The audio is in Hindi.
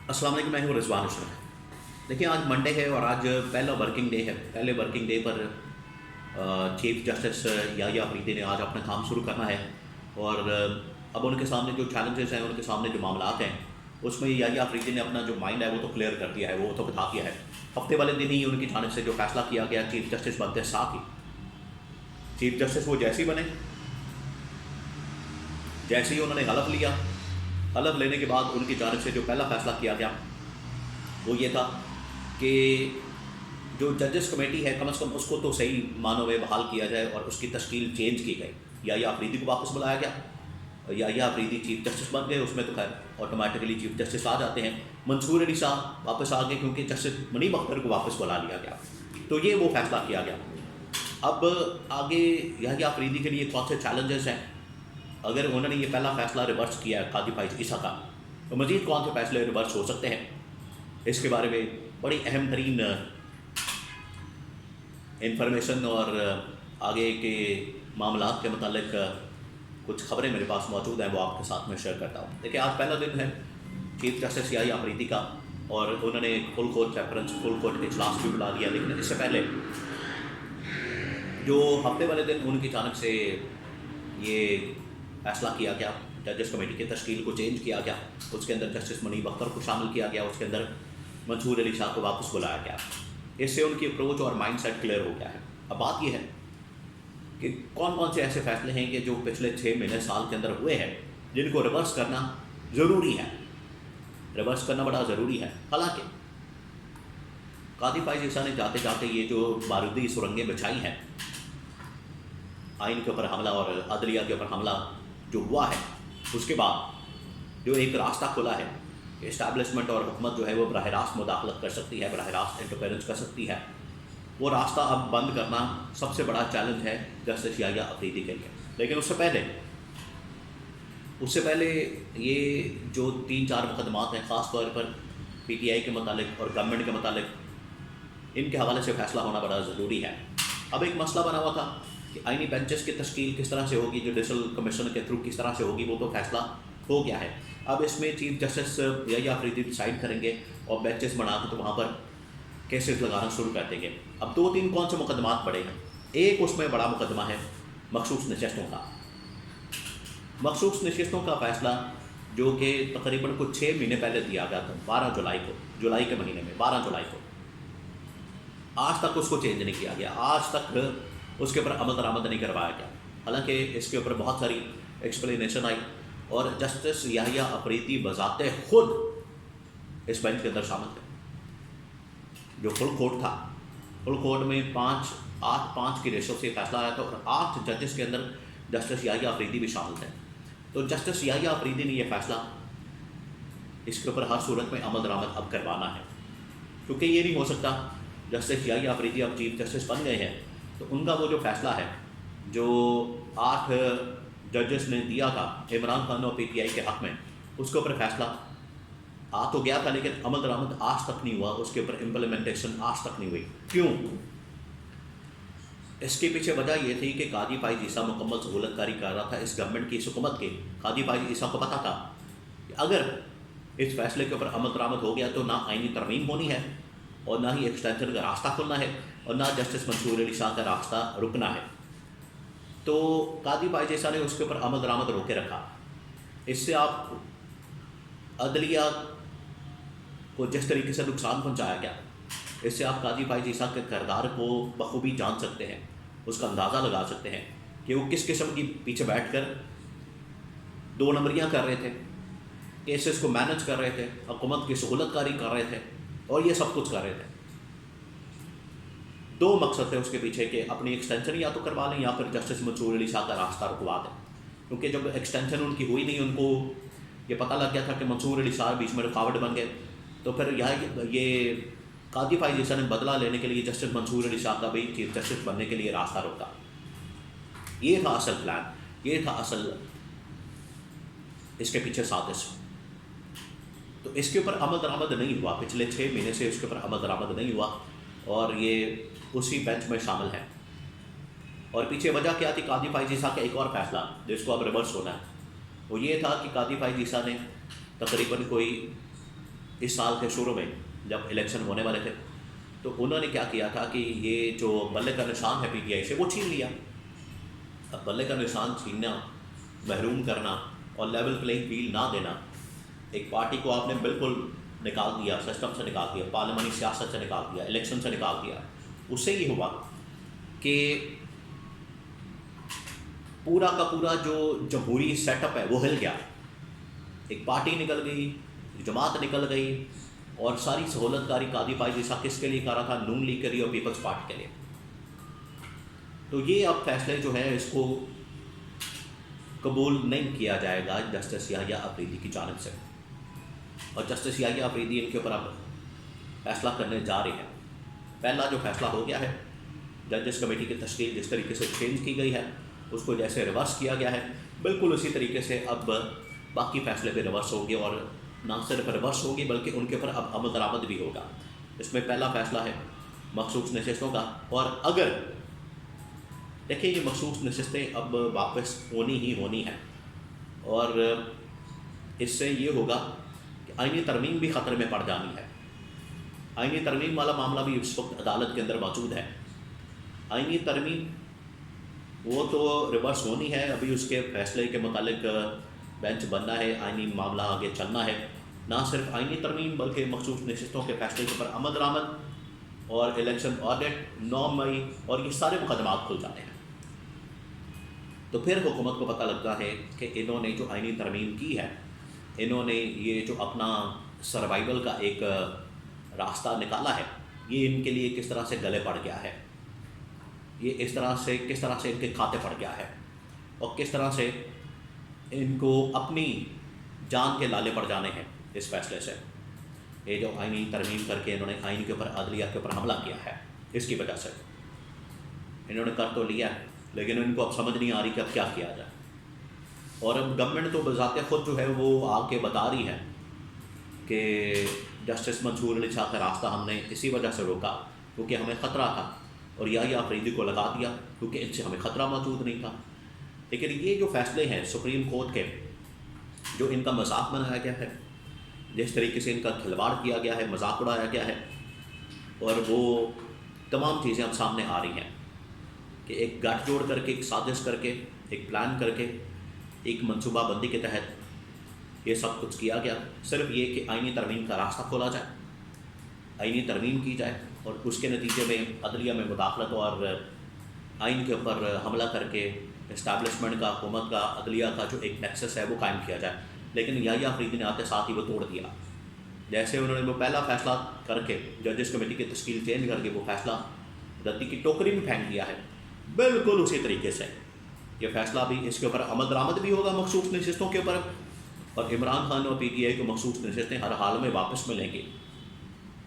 अस्सलाम वालेकुम, मैं हूँ रिजवान अशरफ। देखिए, आज मंडे है और आज पहला वर्किंग डे है। पहले वर्किंग डे पर चीफ जस्टिस याहिया अफरीदी ने आज अपना काम शुरू करना है और अब उनके सामने जो चैलेंजेस हैं, उनके सामने जो मामलात हैं, उसमें याहिया अफरीदी ने अपना जो माइंड है वो तो क्लियर कर दिया है, वो तो बता दिया है। हफ्ते वाले दिन ही उनकी जानिब से जो फैसला किया गया चीफ जस्टिस बनते साथ ही चीफ जस्टिस वो जैसे ही बने, जैसे ही उन्होंने हलफ लिया, हलफ लेने के बाद उनकी जानिब से जो पहला फैसला किया गया वो ये था कि जो जजेस कमेटी है कम से कम उसको तो सही मानों में बहाल किया जाए और उसकी तश्कील चेंज की गई। याहिया अफरीदी को वापस बुलाया गया। याहिया अफरीदी चीफ जस्टिस बन गए, उसमें तो खैर ऑटोमेटिकली चीफ जस्टिस आ जाते हैं। मंसूर अली साहब वापस आ गए क्योंकि जस्टिस मुनीब अख्तर को वापस बुला लिया गया। तो ये वो फैसला किया गया। अब आगे याहिया अफरीदी के लिए कौन से चैलेंजेस हैं? अगर उन्होंने ये पहला फैसला रिवर्स किया है काजी फाइज ईसा का, तो मज़ीद कौन से फैसले रिवर्स हो सकते हैं? इसके बारे में बड़ी अहम तरीन इंफॉर्मेशन और आगे के मामलात के मतलब कुछ खबरें मेरे पास मौजूद हैं, वो आपके साथ में शेयर करता हूँ। देखिए, आज पहला दिन है चीफ जस्टिस याहिया अफरीदी का और उन्होंने full court reference full court के इजलास भी बुला दिया। लेकिन इससे पहले जो हफ्ते वाले दिन उनकी जानिब से ये फैसला किया गया, जजेस कमेटी की तश्कील को चेंज किया गया, उसके अंदर जस्टिस मुनीब अख्तर को शामिल किया गया, उसके अंदर मंसूर अली शाह को वापस बुलाया गया। इससे उनकी अप्रोच और माइंडसेट क्लियर हो गया है। अब बात यह है कि कौन कौन से ऐसे फैसले हैं कि जो पिछले 6 महीने साल के अंदर हुए हैं जिनको रिवर्स करना ज़रूरी है। रिवर्स करना बड़ा ज़रूरी है। हालांकि कादी फाइज ईसा ने जाते जाते ये जो बारूदी सुरंगें बिछाई हैं, आइन के ऊपर हमला और अदलिया के ऊपर हमला जो हुआ है, उसके बाद जो एक रास्ता खुला है, इस्टेब्लिशमेंट और हुकूमत जो है वो बराह रास्त मुदाखलत कर सकती है, बराह रास्त इंटरफेरेंस कर सकती है। वो रास्ता अब बंद करना सबसे बड़ा चैलेंज है जस्टिस याहिया अफरीदी के लिए। लेकिन उससे पहले ये जो 3-4 मुकदमात हैं, ख़ास तौर पर PTI के मतलब और गवर्नमेंट के मतलब, इनके हवाले से फ़ैसला होना बड़ा ज़रूरी है। अब एक मसला बना हुआ था कि आइनी बेंचेस की तश्कील किस तरह से होगी, जुडिशल कमीशन के थ्रू किस तरह से होगी, वो तो फैसला हो गया है। अब इसमें chief justice Yahya Afridi decide करेंगे और बेंचेस बना के तो वहाँ पर केसेस लगाना शुरू कर देंगे। अब 2-3 कौन से मुकदमात पड़े हैं? एक उसमें बड़ा मुकदमा है मखसूस नशिस्तों का। मखसूस नशिस्तों का फ़ैसला जो कि तकरीबन कुछ 6 महीने पहले दिया गया था, 12 जुलाई को, जुलाई के महीने में 12 जुलाई को, आज तक उसको चेंज नहीं किया गया। आज तक उसके ऊपर अमल दरामद नहीं करवाया गया। हालांकि इसके ऊपर बहुत सारी एक्सप्लेनेशन आई और जस्टिस याहिया अफरीदी बजाते खुद इस बेंच के अंदर शामिल थे। जो फुल कोर्ट था, फुल कोर्ट में 8-5 की रेशो से फैसला आया था और 8 जजेस के अंदर जस्टिस याहिया अफरीदी भी शामिल थे। तो जस्टिस याहिया अफरीदी ने यह फैसला इसके ऊपर हर सूरत में अमल दरामद अब करवाना है, क्योंकि ये नहीं हो सकता जस्टिस याहिया अफरीदी अब चीफ जस्टिस बन गए हैं तो उनका वो जो फैसला है जो 8 जजेस ने दिया था इमरान खान और PTI के हक़ में, उसके ऊपर फैसला आ तो गया था लेकिन अमल दरामद आज तक नहीं हुआ, उसके ऊपर इम्प्लीमेंटेशन आज तक नहीं हुई। क्यों? इसके पीछे वजह ये थी कि कादी फाइज ईसा मुकम्मल सहूलतकारी कर रहा था इस गवर्नमेंट की, इस हुकूमत के। कादी फाइज ईसा को पता था कि अगर इस फैसले के ऊपर अमल दरामद हो गया तो ना आइनी तरमीम होनी है और ना ही एक्सटेंशन का रास्ता खुलना है और ना जस्टिस मंसूर अली शाह का रास्ता रुकना है। तो कादी फाइज ईसा ने उसके ऊपर अमल दरामद रोके रखा। इससे आप अदलिया को जिस तरीके से नुकसान पहुंचाया गया, इससे आप कादी फाइज ईसा के किरदार को बखूबी जान सकते हैं, उसका अंदाज़ा लगा सकते हैं कि वो किस किस्म की पीछे बैठकर 2 नंबरियाँ कर रहे थे, केसेस को मैनेज कर रहे थे, हुकूमत की सहूलतकारी कर रहे थे और ये सब कुछ कर रहे थे। 2 मकसद थे उसके पीछे कि अपनी एक्सटेंशन या तो करवा लें या फिर जस्टिस मंसूर अली शाह का रास्ता रुकवा दें। क्योंकि जब एक्सटेंशन उनकी हुई नहीं, उनको ये पता लग गया था कि मंसूर अली शाह बीच में रुकावट बन गए, तो फिर ये कादी फाइज ईसा ने बदला लेने के लिए जस्टिस मंसूर अली शाह का भी चीफ जस्टिस बनने के लिए रास्ता रोका। ये था असल प्लान, ये था असल इसके पीछे साजिश। तो इसके ऊपर अमल दरामद नहीं हुआ, पिछले 6 महीने से इसके ऊपर अमल दरामद नहीं हुआ और ये उसी बेंच में शामिल है। और पीछे वजह क्या थी? कादी फाइज ईसा का एक और फैसला जिसको अब रिवर्स होना है, वो ये था कि कादी फाइज ईसा ने तकरीबन कोई इस साल के शुरू में जब इलेक्शन होने वाले थे, तो उन्होंने क्या किया था कि ये जो बल्ले का निशान है पीटीआई से वो छीन लिया। अब बल्ले का निशान छीनना, महरूम करना और लेवल प्लेइंग फील्ड ना देना, एक पार्टी को आपने बिल्कुल निकाल दिया, सिस्टम से निकाल दिया, पार्लियामानी सियासत से निकाल दिया, इलेक्शन से निकाल दिया। उससे ये हुआ कि पूरा का पूरा जो जमहूरी सेटअप है वो हिल गया। एक पार्टी निकल गई, जमात निकल गई और सारी सहूलतकारी कादी पाई जैसा किसके लिए कर रहा था, नून लीग के लिए और पीपल्स पार्टी के लिए। तो ये अब फैसले जो है इसको कबूल नहीं किया जाएगा जस्टिस याहिया अफरीदी की जानिब से, और जस्टिस याहिया अफरीदी इनके ऊपर अब फैसला करने जा रहे हैं। पहला जो फैसला हो गया है, जजेस कमेटी की तश्कील जिस तरीके से चेंज की गई है उसको जैसे रिवर्स किया गया है, बिल्कुल उसी तरीके से अब बाकी फैसले भी रिवर्स होंगे, और ना सिर्फ रिवर्स होगी बल्कि उनके ऊपर अब अमल दरामद भी होगा। इसमें पहला फैसला है मखसूस नशिस्तों का, और अगर देखिए ये मखसूस नशिस्तें अब वापस होनी ही होनी है, और इससे ये होगा कि आईनी तरमीम भी ख़तरे में पड़ जानी है। आईनी तरमीम वाला मामला भी इस वक्त अदालत के अंदर मौजूद है। आईनी तरमीम वो तो रिवर्स होनी है, अभी उसके फैसले के मुतालिक बेंच बनना है, आईनी मामला आगे चलना है। ना सिर्फ आईनी तरमीम बल्कि मखसूस नशिस्तों के फैसले के ऊपर अमल दरामद और इलेक्शन ऑडिट 9 मई और ये सारे मुकदमात खुल जाते हैं। तो फिर हुकूमत को पता लगता है कि इन्होंने जो आईनी तरमीम की है, इन्होंने ये जो अपना सर्वाइवल का एक रास्ता निकाला है, ये इनके लिए किस तरह से गले पड़ गया है, ये किस तरह से इनके खाते पड़ गया है, और किस तरह से इनको अपनी जान के लाले पड़ जाने हैं इस फैसले से। ये जो आईनी तरमीम करके इन्होंने आइन के ऊपर, अदलिया के ऊपर हमला किया है, इसकी वजह से इन्होंने कर तो लिया है, लेकिन इनको अब समझ नहीं आ रही कि अब क्या किया जाए। और अब गवर्नमेंट तो बज़ाते खुद जो है वो आके बता रही है कि जस्टिस मंसूर अली शाह का रास्ता हमने इसी वजह से रोका क्योंकि हमें ख़तरा था, और याहिया अफरीदी को लगा दिया क्योंकि इनसे हमें ख़तरा मौजूद नहीं था। लेकिन ये जो फैसले हैं सुप्रीम कोर्ट के, जो इनका मजाक बनाया गया है, जिस तरीके से इनका खिलवाड़ किया गया है, मजाक उड़ाया गया है, और वो तमाम चीज़ें अब सामने आ रही हैं कि एक गठजोड़ करके, एक साजिश करके, एक प्लान करके, एक मनसूबाबंदी के तहत ये सब कुछ किया गया। सिर्फ ये कि आईनी तरमीम का रास्ता खोला जाए, आईनी तरमीम की जाए, और उसके नतीजे में अदलिया में मुदाखलत और आइन के ऊपर हमला करके इस्टेब्लिशमेंट का, हुकूमत का, अदलिया का जो एक नेक्सस है वो कायम किया जाए। लेकिन याहिया अफरीदी ने आते साथ ही वो तोड़ दिया। जैसे उन्होंने वो पहला फैसला करके जजेस कमेटी की तश्कील चेंज करके वो फैसला रद्दी की टोकरी में फेंक दिया है, बिल्कुल उसी तरीके से ये फैसला भी, इसके ऊपर अमल दरामद भी होगा मखसूस नशिस्तों के ऊपर, और इमरान खान और PTI को मखसूस नशिस्तें हर हाल में वापस मिलेंगी।